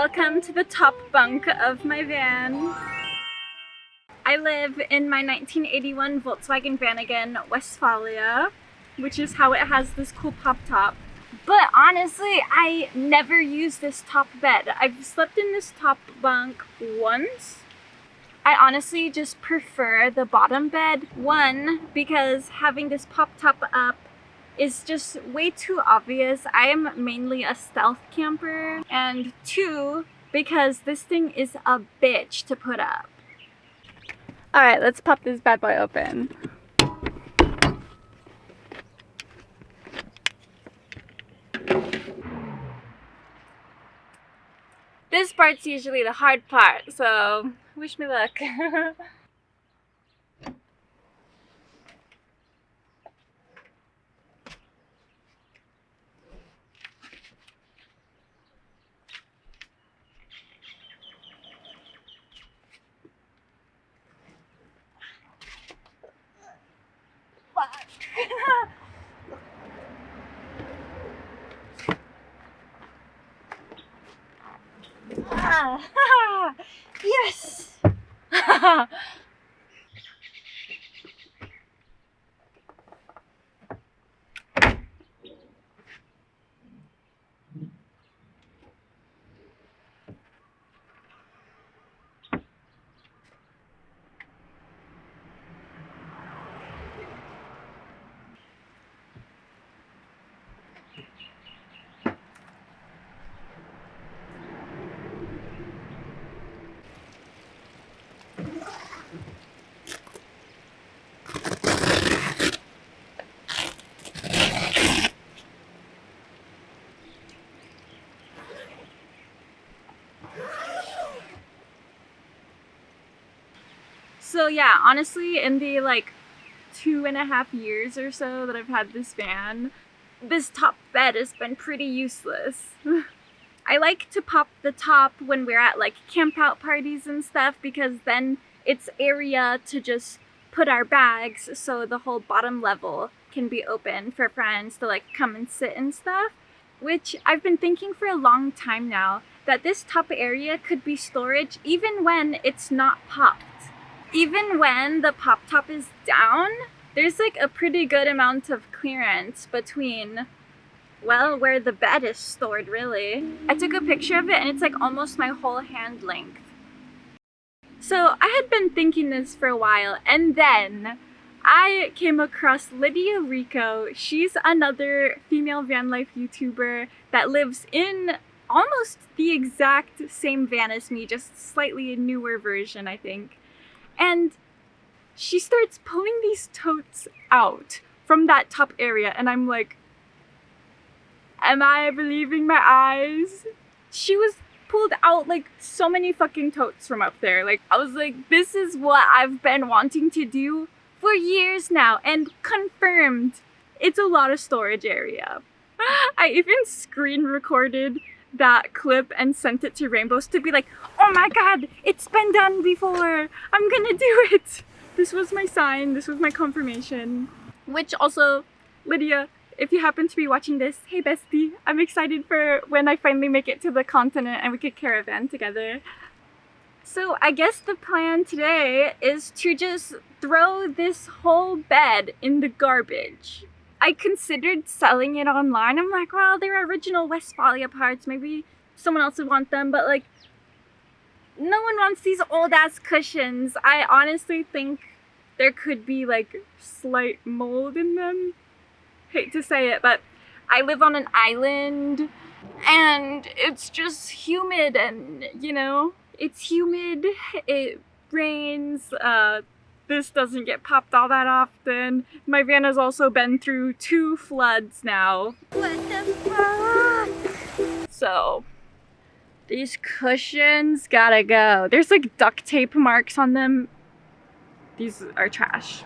Welcome to the top bunk of my van. I live in my 1981 Volkswagen Vanagon Westfalia, which is how it has this cool pop top. But honestly, I never use this top bed. I've slept in this top bunk once. I honestly just prefer the bottom bed. One, because having this pop top up is just way too obvious. I am mainly a stealth camper. And two, because this thing is a bitch to put up. Alright, let's pop this bad boy open. This part's usually the hard part, so wish me luck. Yes! So yeah, honestly, in the like 2.5 years or so that I've had this van, this top bed has been pretty useless. I like to pop the top when we're at like camp out parties and stuff, because then it's area to just put our bags so the whole bottom level can be open for friends to like come and sit and stuff. Which I've been thinking for a long time now, that this top area could be storage even when it's not popped. Even when the pop top is down, there's like a pretty good amount of clearance between, well, where the bed is stored really. I took a picture of it and it's like almost my whole hand length. So I had been thinking this for a while, and then I came across Lydia Rico. She's another female van life YouTuber that lives in almost the exact same van as me, just slightly a newer version, I think. And she starts pulling these totes out from that top area, and I'm like, am I believing my eyes? She was pulled out like so many fucking totes from up there. Like, I was like, this is what I've been wanting to do for years now, and confirmed. It's a lot of storage area. I even screen recorded that clip and sent it to Rainbows to be like, oh my god, it's been done before, I'm gonna do it. This was my sign, this was my confirmation. Which also, Lydia, if you happen to be watching this, hey bestie, I'm excited for when I finally make it to the continent and we could caravan together. So I guess the plan today is to just throw this whole bed in the garbage. I considered selling it online. I'm like, well, they're original Westfalia parts. Maybe someone else would want them, but like, no one wants these old ass cushions. I honestly think there could be like slight mold in them. Hate to say it, but I live on an island and it's just humid, and you know, it's humid, it rains, this doesn't get popped all that often. My van has also been through 2 floods now. What the fuck? So, these cushions gotta go. There's like duct tape marks on them. These are trash.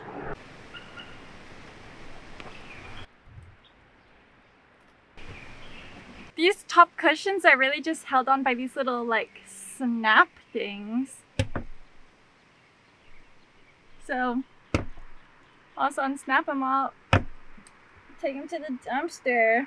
These top cushions are really just held on by these little like snap things. So, also unsnap them all, take them to the dumpster.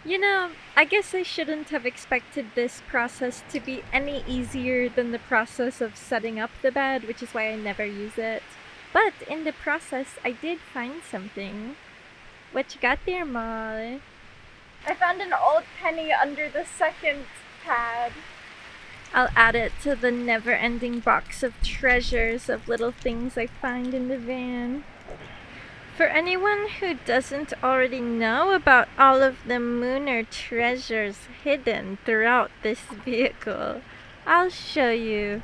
You know, I guess I shouldn't have expected this process to be any easier than the process of setting up the bed, which is why I never use it. But in the process, I did find something. What you got there, Molly? I found an old penny under the second pad. I'll add it to the never-ending box of treasures of little things I find in the van. For anyone who doesn't already know about all of the Mooner treasures hidden throughout this vehicle, I'll show you.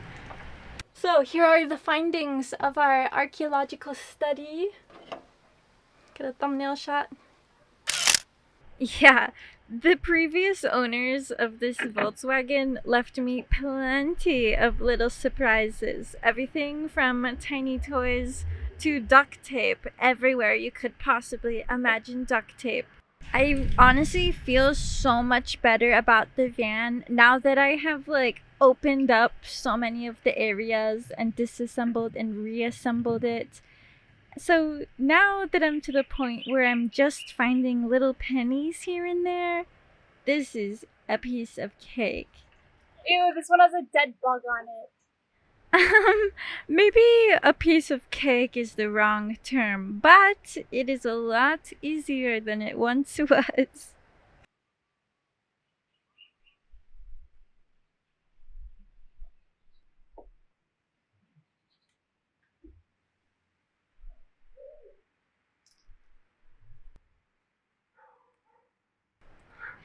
So here are the findings of our archaeological study. Get a thumbnail shot. Yeah, the previous owners of this Volkswagen left me plenty of little surprises. Everything from tiny toys to duct tape, everywhere you could possibly imagine duct tape. I honestly feel so much better about the van now that I have like opened up so many of the areas and disassembled and reassembled it. So now that I'm to the point where I'm just finding little pennies here and there, this is a piece of cake. Ew, this one has a dead bug on it. Maybe a piece of cake is the wrong term, but it is a lot easier than it once was.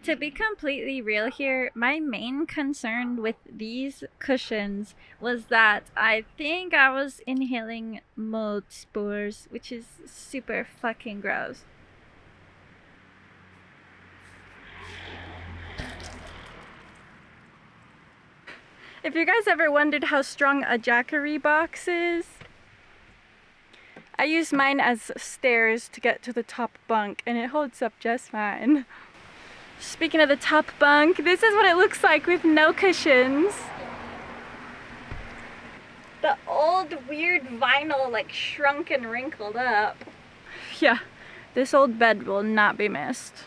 To be completely real here, my main concern with these cushions was that I think I was inhaling mold spores, which is super fucking gross. If you guys ever wondered how strong a Jackery box is, I use mine as stairs to get to the top bunk, and it holds up just fine. Speaking of the top bunk, this is what it looks like with no cushions. The old weird vinyl like shrunk and wrinkled up. Yeah, this old bed will not be missed.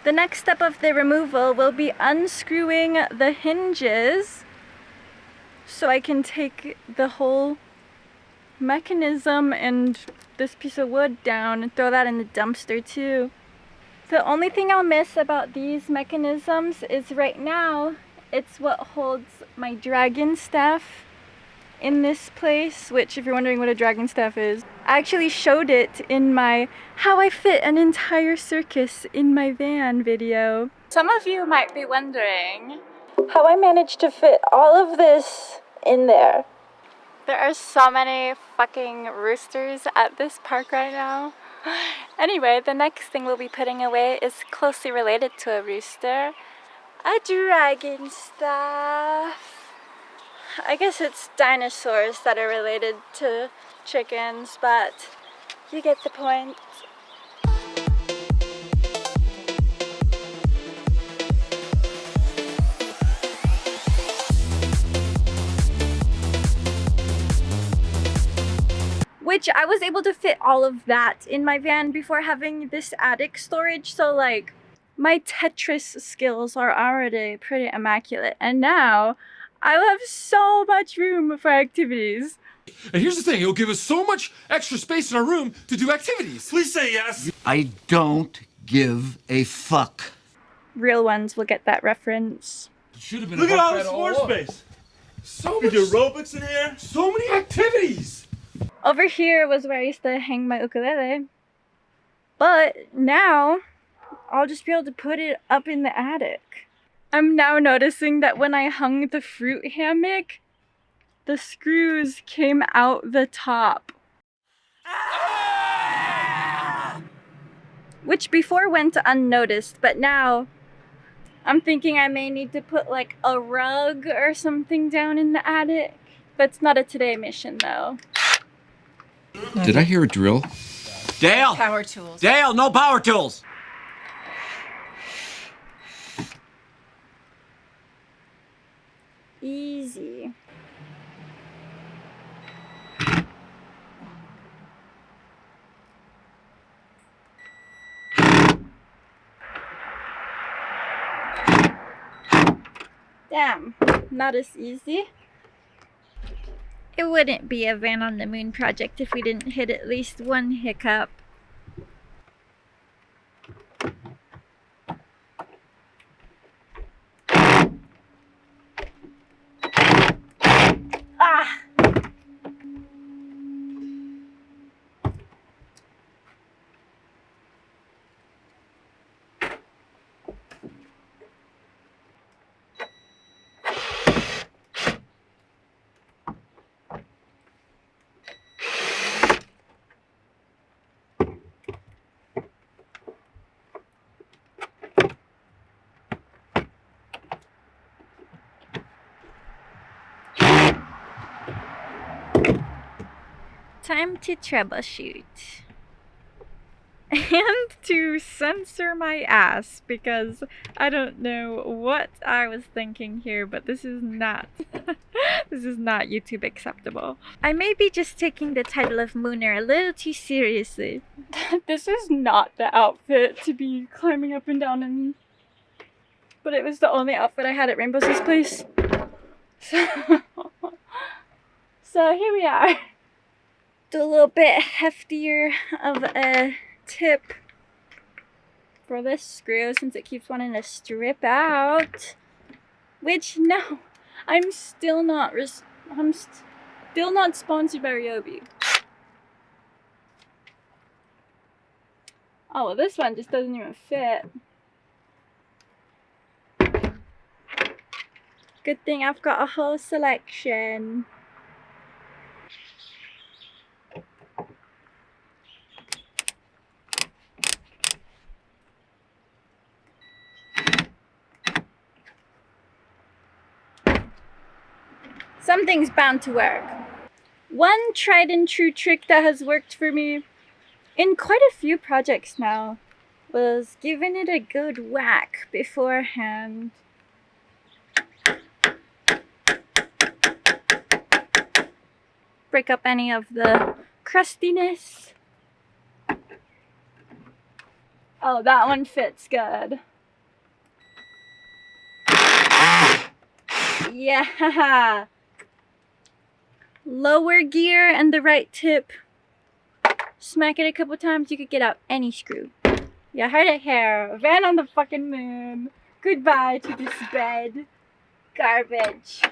The next step of the removal will be unscrewing the hinges so I can take the whole mechanism and this piece of wood down and throw that in the dumpster too. The only thing I'll miss about these mechanisms is right now it's what holds my dragon staff in this place, which if you're wondering what a dragon staff is, I actually showed it in my how I fit an entire circus in my van video. Some of you might be wondering how I managed to fit all of this in there. There are so many fucking roosters at this park right now. Anyway, the next thing we'll be putting away is closely related to a rooster. A dragon staff. I guess it's dinosaurs that are related to chickens, but you get the point. Which I was able to fit all of that in my van before having this attic storage, so like my Tetris skills are already pretty immaculate, and now I'll have so much room for activities. And here's the thing, it'll give us so much extra space in our room to do activities. Please say yes. I don't give a fuck. Real ones will get that reference. Should have been. Look at all this floor space. So We much. do aerobics in here. So many activities. Over here was where I used to hang my ukulele. But now, I'll just be able to put it up in the attic. I'm now noticing that when I hung the fruit hammock, the screws came out the top. Which before went unnoticed, but now I'm thinking I may need to put like a rug or something down in the attic. That's not a today mission though. Did I hear a drill? Dale! Power tools. Dale, no power tools! Easy. Damn, not as easy. It wouldn't be a Van on the Moon project if we didn't hit at least one hiccup. Ah! Time to troubleshoot. And to censor my ass, because I don't know what I was thinking here, but this is not this is not YouTube acceptable. I may be just taking the title of Mooner a little too seriously. This is not the outfit to be climbing up and down in, but it was the only outfit I had at Rainbow's Place. So here we are. A little bit heftier of a tip for this screw since it keeps wanting to strip out. Which, no, I'm still not sponsored by Ryobi. Oh, well, this one just doesn't even fit. Good thing I've got a whole selection. Something's bound to work. One tried and true trick that has worked for me in quite a few projects now was giving it a good whack beforehand. Break up any of the crustiness. Oh, that one fits good. Yeah. Lower gear and the right tip. Smack it a couple times, you could get out any screw. You heard it here. Van on the fucking moon. Goodbye to this bed. Garbage.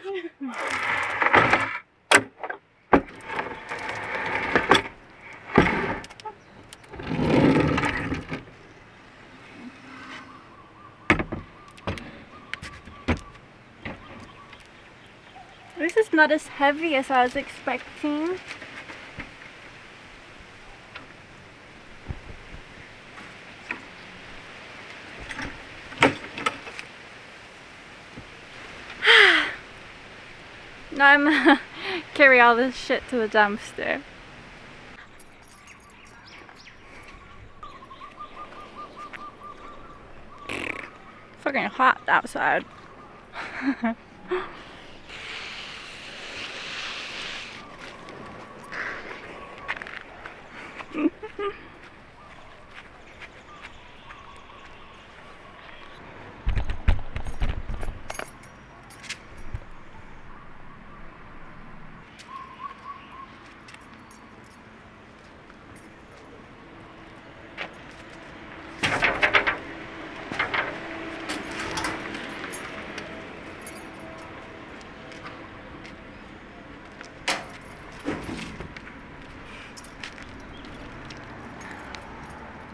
This is not as heavy as I was expecting. Now I'm gonna carry all this shit to the dumpster. Fucking hot outside.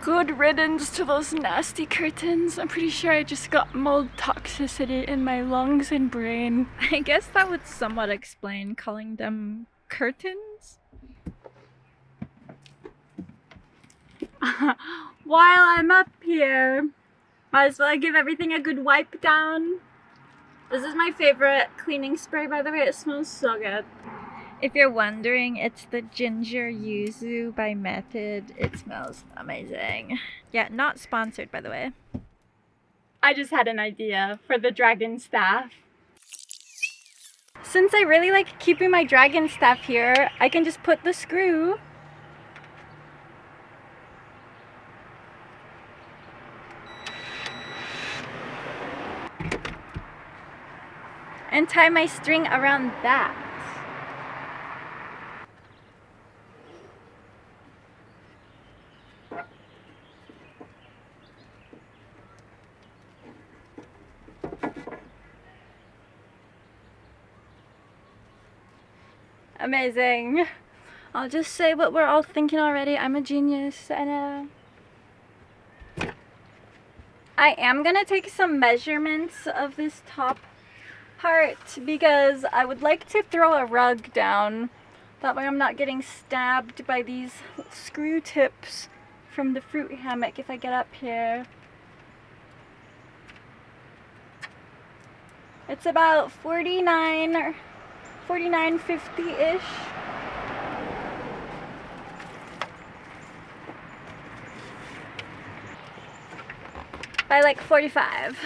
Good riddance to those nasty curtains. I'm pretty sure I just got mold toxicity in my lungs and brain. I guess that would somewhat explain calling them curtains. While I'm up here, might as well give everything a good wipe down. This is my favorite cleaning spray, by the way. It smells so good. If you're wondering, it's the Ginger Yuzu by Method. It smells amazing. Yeah, not sponsored, by the way. I just had an idea for the dragon staff. Since I really like keeping my dragon staff here, I can just put the screw and tie my string around that. Amazing. I'll just say what we're all thinking already. I'm a genius. I know. I am gonna take some measurements of this top part because I would like to throw a rug down. That way I'm not getting stabbed by these screw tips from the fruit hammock if I get up here. It's about 49 or 49.50-ish. By like 45.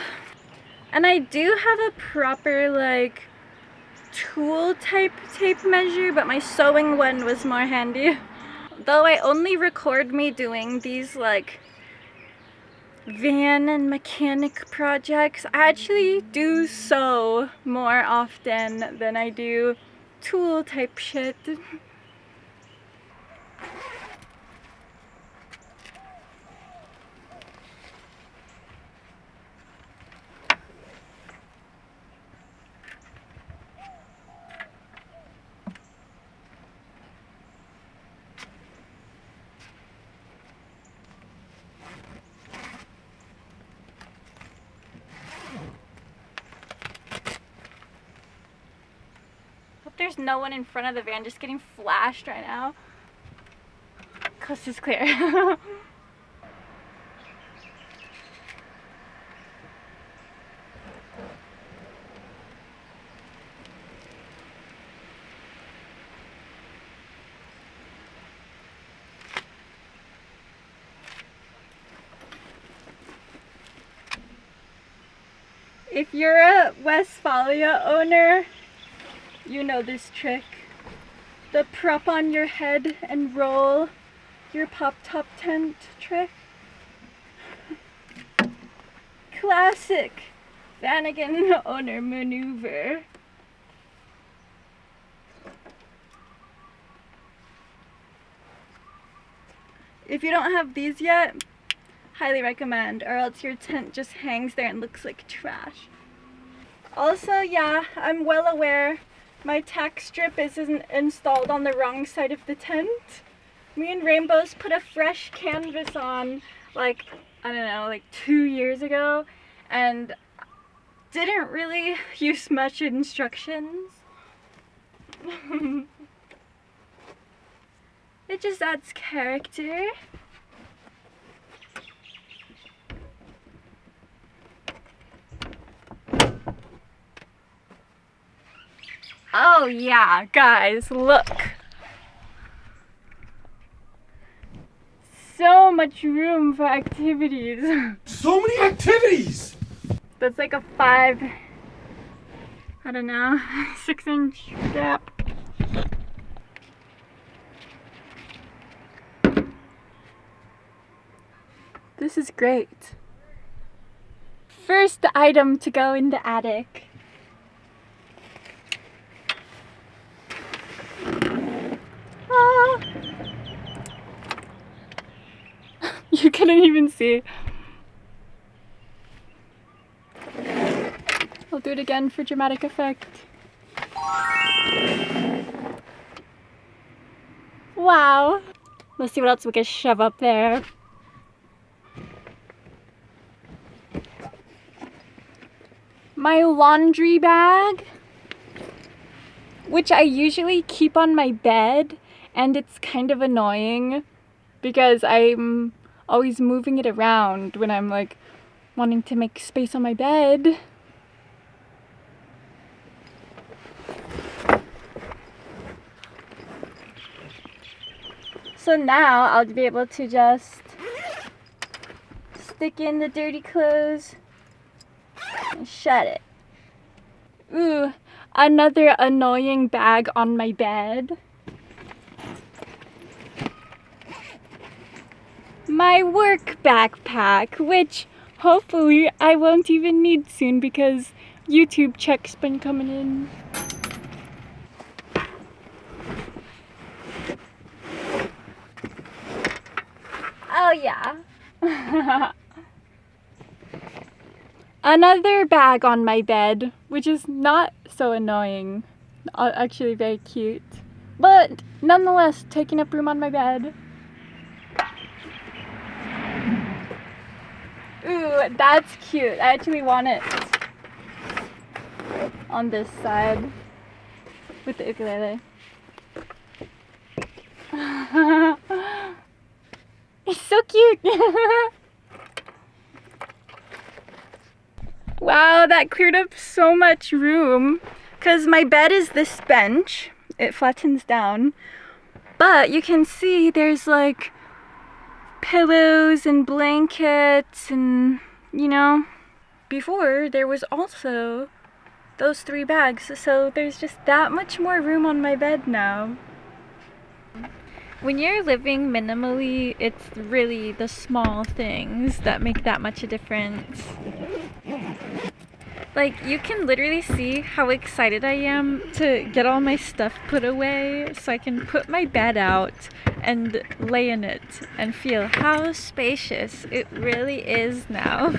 And I do have a proper like tool type tape measure, but my sewing one was more handy. Though I only record me doing these like van and mechanic projects, I actually do sew more often than I do tool type shit. There's no one in front of the van, just getting flashed right now. Coast is clear. If you're a Westfalia owner, you know this trick. The prop on your head and roll your pop-top tent trick. Classic Vanagon owner maneuver. If you don't have these yet, highly recommend, or else your tent just hangs there and looks like trash. Also, yeah, I'm well aware my tack strip isn't installed on the wrong side of the tent. Me and Rainbows put a fresh canvas on like, I don't know, like 2 years ago and didn't really use much instructions. It just adds character. Oh yeah, guys, look. So much room for activities. So many activities! That's like a 5, I don't know, 6-inch gap. This is great. First item to go in the attic. You couldn't even see. I'll do it again for dramatic effect. Wow. Let's see what else we can shove up there. My laundry bag, which I usually keep on my bed, and it's kind of annoying because I'm always moving it around when I'm like wanting to make space on my bed. So now I'll be able to just stick in the dirty clothes and shut it. Ooh, another annoying bag on my bed. My work backpack, which hopefully I won't even need soon because YouTube check's been coming in. Oh yeah. Another bag on my bed, which is not so annoying. Actually very cute. But nonetheless, taking up room on my bed. Ooh, that's cute. I actually want it on this side with the ukulele. It's so cute. Wow, that cleared up so much room. Because my bed is this bench. It flattens down. But you can see there's like pillows and blankets and, you know. Before, there was also those 3 bags. So there's just that much more room on my bed now. When you're living minimally, it's really the small things that make that much a difference. Like, you can literally see how excited I am to get all my stuff put away so I can put my bed out and lay in it and feel how spacious it really is now.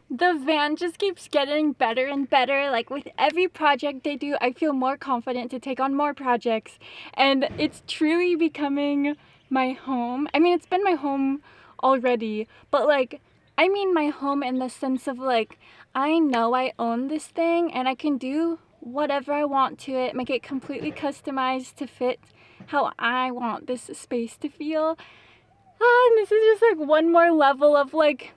The van just keeps getting better and better. Like with every project they do, I feel more confident to take on more projects. And it's truly becoming my home. I mean, it's been my home already, but like, I mean my home in the sense of like, I know I own this thing and I can do whatever I want to it, make it completely customized to fit how I want this space to feel. And this is just like one more level of like,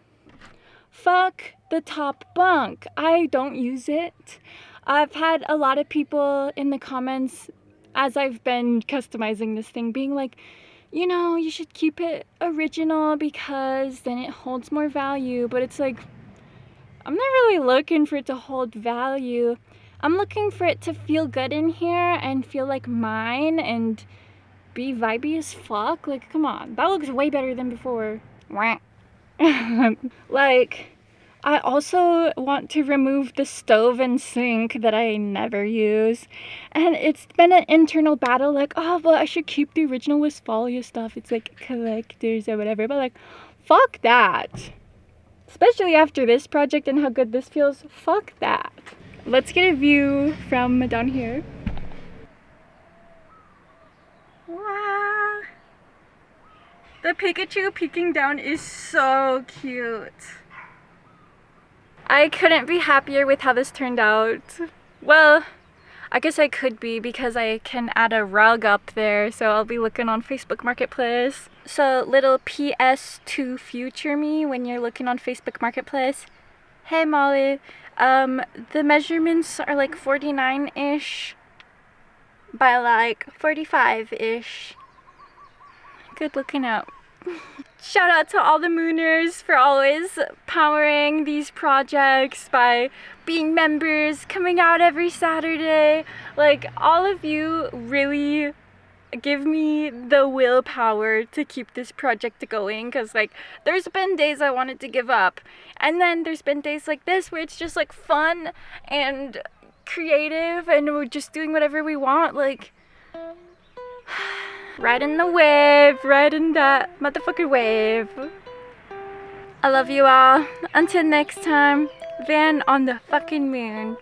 fuck the top bunk. I don't use it. I've had a lot of people in the comments as I've been customizing this thing being like, you know, you should keep it original because then it holds more value. But it's like, I'm not really looking for it to hold value. I'm looking for it to feel good in here and feel like mine and be vibey as fuck. Like, come on, that looks way better than before. Like, I also want to remove the stove and sink that I never use. And it's been an internal battle, like, oh, well, I should keep the original Westfalia stuff. It's like collectors or whatever. But like, fuck that. Especially after this project and how good this feels. Fuck that. Let's get a view from down here. Wow. The Pikachu peeking down is so cute. I couldn't be happier with how this turned out. Well, I guess I could be because I can add a rug up there, so I'll be looking on Facebook Marketplace. So little PS to future me when you're looking on Facebook Marketplace. Hey Molly, the measurements are like 49-ish by like 45-ish. Good looking out. Shout out to all the Mooners for always powering these projects by being members, coming out every Saturday. Like, all of you really give me the willpower to keep this project going, because like, there's been days I wanted to give up, and then there's been days like this where it's just like fun and creative and we're just doing whatever we want. Like, riding the wave, riding that motherfucking wave. I love you all. Until next time, Van on the fucking moon.